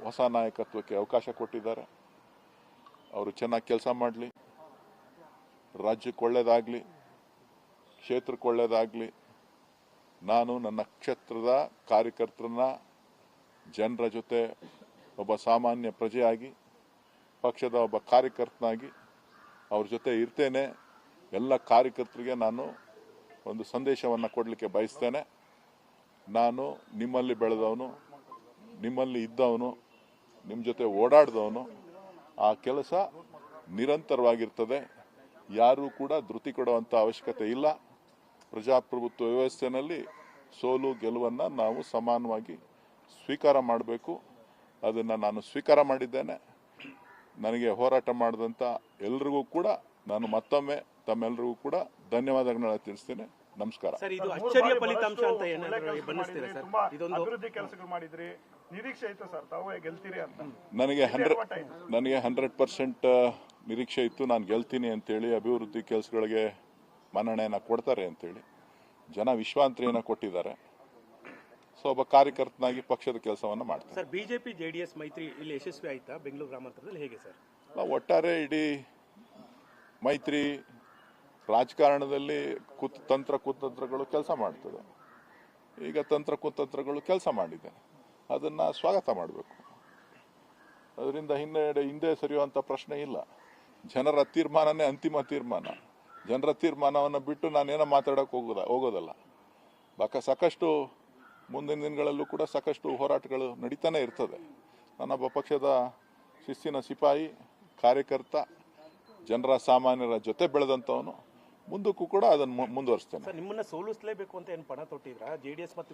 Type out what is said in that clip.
ಹೊಸ ನಾಯಕತ್ವಕ್ಕೆ ಅವಕಾಶ ಕೊಟ್ಟಿದ್ದಾರೆ. ಅವರು ಚೆನ್ನಾಗಿ ಕೆಲಸ ಮಾಡಲಿ, ರಾಜ್ಯಕ್ಕೆ ಒಳ್ಳೇದಾಗಲಿ, ಕ್ಷೇತ್ರಕ್ಕೆ ಒಳ್ಳೇದಾಗಲಿ. ನಾನು ನನ್ನ ಕ್ಷೇತ್ರದ ಕಾರ್ಯಕರ್ತರನ್ನ ಜನರ ಜೊತೆ ಒಬ್ಬ ಸಾಮಾನ್ಯ ಪ್ರಜೆಯಾಗಿ, ಪಕ್ಷದ ಒಬ್ಬ ಕಾರ್ಯಕರ್ತನಾಗಿ ಅವ್ರ ಜೊತೆ ಇರ್ತೇನೆ. ಎಲ್ಲ ಕಾರ್ಯಕರ್ತರಿಗೆ ನಾನು ಒಂದು ಸಂದೇಶವನ್ನು ಕೊಡಲಿಕ್ಕೆ ಬಯಸ್ತೇನೆ. ನಾನು ನಿಮ್ಮಲ್ಲಿ ಬೆಳೆದವನು, ನಿಮ್ಮಲ್ಲಿ ಇದ್ದವನು, ನಿಮ್ಮ ಜೊತೆ ಓಡಾಡಿದವನು. ಆ ಕೆಲಸ ನಿರಂತರವಾಗಿರ್ತದೆ. ಯಾರೂ ಕೂಡ ಧೃತಿ ಕೊಡುವಂಥ ಅವಶ್ಯಕತೆ ಇಲ್ಲ. ಪ್ರಜಾಪ್ರಭುತ್ವ ವ್ಯವಸ್ಥೆಯಲ್ಲಿ ಸೋಲು ಗೆಲುವನ್ನು ನಾವು ಸಮಾನವಾಗಿ ಸ್ವೀಕಾರ ಮಾಡಬೇಕು. ಅದನ್ನು ನಾನು ಸ್ವೀಕಾರ ಮಾಡಿದ್ದೇನೆ. ನನಗೆ ಹೋರಾಟ ಮಾಡಿದಂಥ ಎಲ್ರಿಗೂ ಕೂಡ ನಾನು ಮತ್ತೊಮ್ಮೆ ತಮ್ಮೆಲ್ಲರಿಗೂ ಕೂಡ ಧನ್ಯವಾದಗಳನ್ನ ತಿಳಿಸ್ತೇನೆ. ನಮಸ್ಕಾರ. ಸರ್, ಇದು ಅಚ್ಚರಿಯ ಫಲಿತಾಂಶ ಅಂತ ಏನಾದರೂ ಬನ್ನಿಸ್ತೀರಾ ಸರ್? ಇದೊಂದು ಅಭಿವೃದ್ಧಿ ಕೆಲಸಗಳು ಮಾಡಿದ್ರಿ, ನಿರೀಕ್ಷೆ ಇತ್ತು ಸರ್ ತಾವು ಗೆಲ್ತೀರಿ ಅಂತ? ನನಗೆ 100% ನಿರೀಕ್ಷೆ ಇತ್ತು ನಾನು ಗೆಲ್ತೀನಿ ಅಂತೇಳಿ. ಅಭಿವೃದ್ಧಿ ಕೆಲಸಗಳಿಗೆ ಮನ್ನಣೆಯನ್ನು ಕೊಡ್ತಾರೆ ಅಂತೇಳಿ ಜನ ವಿಶ್ವಾಂತರಿಯನ್ನು ಕೊಟ್ಟಿದ್ದಾರೆ. ಸೊ ಒಬ್ಬ ಕಾರ್ಯಕರ್ತನಾಗಿ ಪಕ್ಷದ ಕೆಲಸವನ್ನು ಮಾಡ್ತಾರೆ. ಸರ್, ಬಿಜೆಪಿ ಜೆಡಿಎಸ್ ಮೈತ್ರಿ ಇಲ್ಲಿ ಯಶಸ್ವಿ ಆಯ್ತಾ ಬೆಂಗಳೂರು ಗ್ರಾಮಾಂತರದಲ್ಲಿ? ಹೇಗೆ ಸರ್? ಒಟ್ಟಾರೆ ಇಡೀ ಮೈತ್ರಿ ರಾಜಕಾರಣದಲ್ಲಿ ಕುತಂತ್ರಗಳು ಕೆಲಸ ಮಾಡ್ತದೆ. ಈಗ ಕುತಂತ್ರಗಳು ಕೆಲಸ ಮಾಡಿದೆ, ಅದನ್ನು ಸ್ವಾಗತ ಮಾಡಬೇಕು. ಅದರಿಂದ ಹಿಂದೆ ಸರಿಯುವಂಥ ಪ್ರಶ್ನೆ ಇಲ್ಲ. ಜನರ ತೀರ್ಮಾನನೇ ಅಂತಿಮ ತೀರ್ಮಾನ. ಜನರ ತೀರ್ಮಾನವನ್ನು ಬಿಟ್ಟು ನಾನೇನೋ ಮಾತಾಡೋಕೆ ಹೋಗೋದಲ್ಲ. ಸಾಕಷ್ಟು ಮುಂದಿನ ದಿನಗಳಲ್ಲೂ ಕೂಡ ಸಾಕಷ್ಟು ಹೋರಾಟಗಳು ನಡೀತಾನೆ ಇರ್ತದೆ. ನಾನೊಬ್ಬ ಪಕ್ಷದ ಶಿಸ್ತಿನ ಸಿಪಾಯಿ, ಕಾರ್ಯಕರ್ತ, ಜನರ ಸಾಮಾನ್ಯರ ಜೊತೆ ಬೆಳೆದಂಥವನು. ಮುಂದಕ್ಕೂ ಕೂಡ ಅದನ್ನು ಮುಂದುವರಿಸ್ತೇನೆ. ನಿಮ್ಮನ್ನ ಸೋಲಿಸಲೇಬೇಕು ಅಂತ ಏನು ಪಣ ತೊಟ್ಟಿದ್ರಾ ಜೆಡಿಎಸ್ ಮತ್ತು